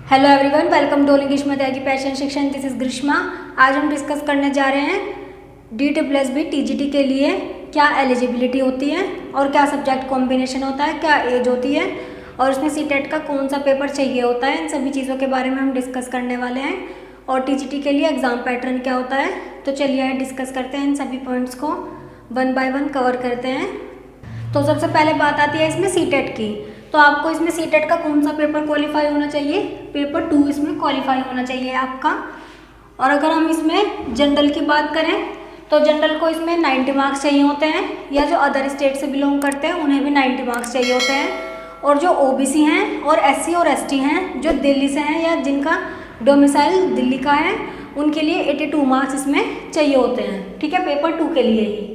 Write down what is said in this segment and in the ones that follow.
Hello everyone, welcome to Grishma Tyagi passion शिक्षण। This is Grishma. आज हम डिस्कस करने जा रहे हैं DSSB TGT के लिए क्या एलिजिबिलिटी होती है और क्या सब्जेक्ट कॉम्बिनेशन होता है, क्या एज होती है और इसमें CTET का कौन सा पेपर चाहिए होता है। इन सभी चीज़ों के बारे में हम डिस्कस करने वाले हैं और TGT के लिए एग्ज़ाम पैटर्न क्या होता है। तो चलिए डिस्कस करते हैं, इन सभी पॉइंट्स को वन बाय वन कवर करते हैं। तो सबसे पहले बात आती है इसमें CTET की। तो आपको इसमें CTET का कौन सा पेपर क्वालिफाई होना चाहिए, पेपर 2 इसमें क्वालिफाई होना चाहिए आपका। और अगर हम इसमें जनरल की बात करें तो जनरल को इसमें 90 मार्क्स चाहिए होते हैं, या जो अदर स्टेट से बिलोंग करते हैं उन्हें भी 90 मार्क्स चाहिए होते हैं। और जो OBC हैं और SC और ST हैं जो दिल्ली से हैं या जिनका डोमिसाइल दिल्ली का है, उनके लिए 82 मार्क्स इसमें चाहिए होते हैं, ठीक है, पेपर 2 के लिए ही।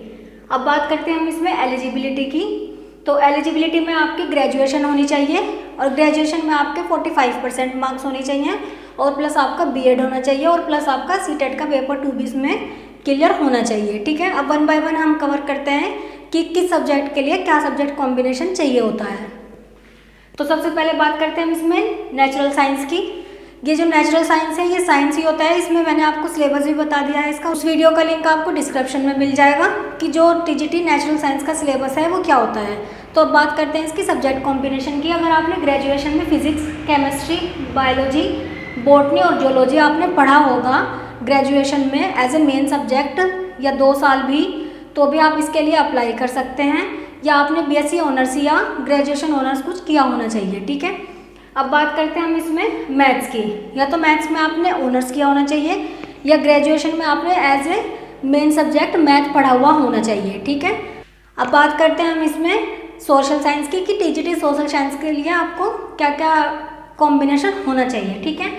अब बात करते हैं हम इसमें एलिजिबिलिटी की। तो एलिजिबिलिटी में आपकी ग्रेजुएशन होनी चाहिए और ग्रेजुएशन में आपके 45% मार्क्स होने चाहिए और प्लस आपका BEd होना चाहिए और प्लस आपका CTET का पेपर 2 भी इसमें क्लियर होना चाहिए, ठीक है। अब वन बाय वन हम कवर करते हैं कि किस सब्जेक्ट के लिए क्या सब्जेक्ट कॉम्बिनेशन चाहिए होता है। तो सबसे पहले बात करते हैं हम इसमें नेचुरल साइंस की। ये जो नेचुरल साइंस है ये साइंस ही होता है। इसमें मैंने आपको सिलेबस भी बता दिया है इसका, उस वीडियो का लिंक आपको डिस्क्रिप्शन में मिल जाएगा कि जो TGT नेचुरल साइंस का सिलेबस है वो क्या होता है। तो अब बात करते हैं इसकी सब्जेक्ट कॉम्बिनेशन की। अगर आपने ग्रेजुएशन में फिजिक्स, केमिस्ट्री, बायोलॉजी, बॉटनी और जियोलॉजी आपने पढ़ा होगा ग्रेजुएशन में एज ए मेन सब्जेक्ट या 2 साल भी, तो भी आप इसके लिए अप्लाई कर सकते हैं। या आपने BSc ऑनर्स या ग्रेजुएशन ऑनर्स कुछ किया होना चाहिए, ठीक है। अब बात करते हैं हम इसमें मैथ्स की। या तो मैथ्स में आपने ऑनर्स किया होना चाहिए या ग्रेजुएशन में आपने as a main subject math पढ़ा हुआ होना चाहिए, ठीक है। अब बात करते हैं हम इसमें सोशल साइंस की कि TGT सोशल साइंस के लिए आपको क्या क्या कॉम्बिनेशन होना चाहिए, ठीक है।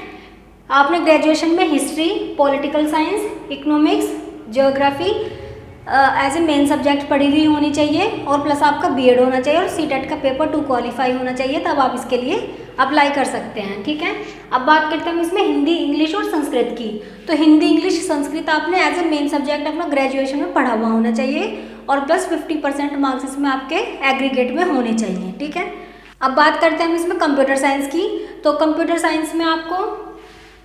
आपने ग्रेजुएशन में history, political science, economics, geography as a main subject पढ़ी हुई होनी चाहिए और प्लस आपका BEd होना चाहिए और CTET का पेपर 2 क्वालिफाई होना चाहिए, तब आप इसके लिए अप्लाई कर सकते हैं, ठीक है। अब बात करते हैं हम इसमें हिंदी, इंग्लिश और संस्कृत की। तो हिंदी, इंग्लिश, संस्कृत आपने एज ए मेन सब्जेक्ट अपना ग्रेजुएशन में पढ़ा हुआ होना चाहिए और प्लस 50% मार्क्स इसमें आपके एग्रीगेट में होने चाहिए, ठीक है। अब बात करते हैं हम इसमें कंप्यूटर साइंस की। तो कंप्यूटर साइंस में आपको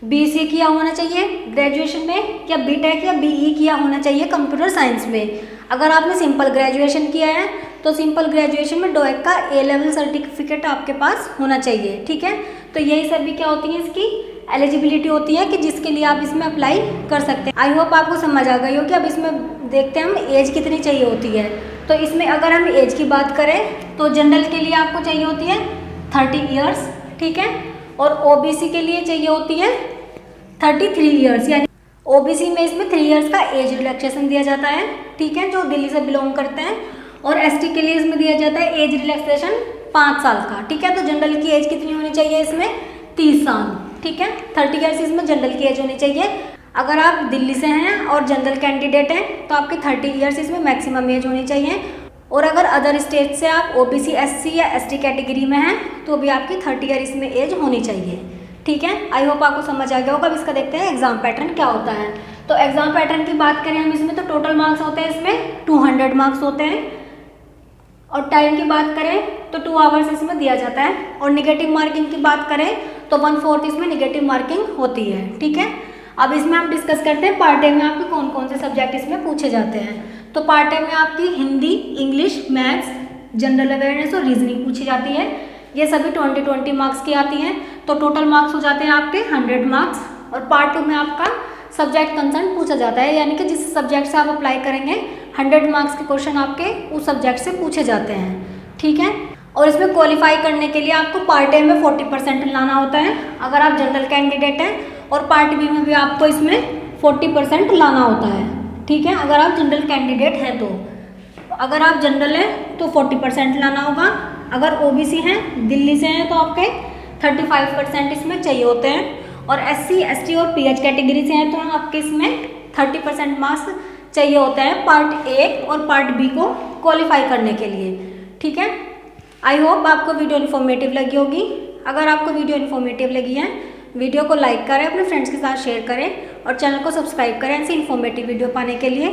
BC किया होना चाहिए ग्रेजुएशन में, या BTech या BE किया होना चाहिए कंप्यूटर साइंस में। अगर आपने सिंपल ग्रेजुएशन किया है तो सिंपल ग्रेजुएशन में DOEC का A लेवल सर्टिफिकेट आपके पास होना चाहिए, ठीक है। तो यही सभी क्या होती है इसकी एलिजिबिलिटी होती है कि जिसके लिए आप इसमें अप्लाई कर सकते हैं। आई होप आपको समझ आ गई हो कि अब इसमें देखते हैं हम एज कितनी चाहिए होती है। तो इसमें अगर हम एज की बात करें तो जनरल के लिए आपको चाहिए होती है 30 ईयर्स, ठीक है, और OBC के लिए चाहिए होती है 33 ईयर्स। यानी OBC में इसमें 3 ईयर्स का एज रिलैक्सेशन दिया जाता है, ठीक है, जो दिल्ली से बिलोंग करते हैं। और ST के लिए इसमें दिया जाता है एज रिलैक्सेशन 5 साल का, ठीक है। तो जनरल की एज कितनी होनी चाहिए इसमें 30 साल, ठीक है। 30 ईयर्स इसमें जनरल की एज होनी चाहिए। अगर आप दिल्ली से हैं और जनरल कैंडिडेट हैं तो आपके 30 ईयर्स इसमें मैक्सिमम एज होनी चाहिए। और अगर अदर स्टेट से आप OBC, SC या ST कैटेगरी में हैं तो भी आपकी 30 ईयर इसमें एज होनी चाहिए, ठीक है। आई होप आपको समझ आ गया होगा। अब इसका देखते हैं एग्जाम पैटर्न क्या होता है। तो एग्जाम पैटर्न की बात करें हम इसमें तो टोटल मार्क्स होते हैं इसमें 200 मार्क्स होते हैं। और टाइम की बात करें तो 2 आवर्स इसमें दिया जाता है। और निगेटिव मार्किंग की बात करें तो 1/4 इसमें निगेटिव मार्किंग होती है, ठीक है। अब इसमें हम डिस्कस करते हैं पार्ट ए में आपके कौन कौन से सब्जेक्ट इसमें पूछे जाते हैं। तो पार्ट ए में आपकी Hindi, English, maths, general awareness और रीजनिंग पूछी जाती है। ये सभी 20-20 मार्क्स की आती हैं। तो टोटल मार्क्स हो जाते हैं आपके 100 मार्क्स। और पार्ट 2 में आपका सब्जेक्ट कंसर्न पूछा जाता है, यानी कि जिस सब्जेक्ट से आप अप्लाई करेंगे 100 मार्क्स के क्वेश्चन आपके उस सब्जेक्ट से पूछे जाते हैं, ठीक है। और इसमें क्वालिफाई करने के लिए आपको पार्ट ए में 40% लाना होता है अगर आप जनरल कैंडिडेट हैं, और पार्ट बी में भी आपको इसमें 40% लाना होता है, ठीक है, अगर आप जनरल कैंडिडेट हैं तो। अगर आप जनरल हैं तो 40% लाना होगा। अगर OBC हैं, दिल्ली से हैं, तो आपके 35% इसमें चाहिए होते हैं। और SC, ST और PH कैटेगरी से हैं तो आपके इसमें 30% मार्क्स चाहिए होता है पार्ट ए और पार्ट बी को क्वालिफाई करने के लिए, ठीक है। आई होप आपको वीडियो इन्फॉर्मेटिव लगी होगी। अगर आपको वीडियो इन्फॉर्मेटिव लगी है, वीडियो को लाइक करें, अपने फ्रेंड्स के साथ शेयर करें और चैनल को सब्सक्राइब करें ऐसी इन्फॉर्मेटिव वीडियो पाने के लिए।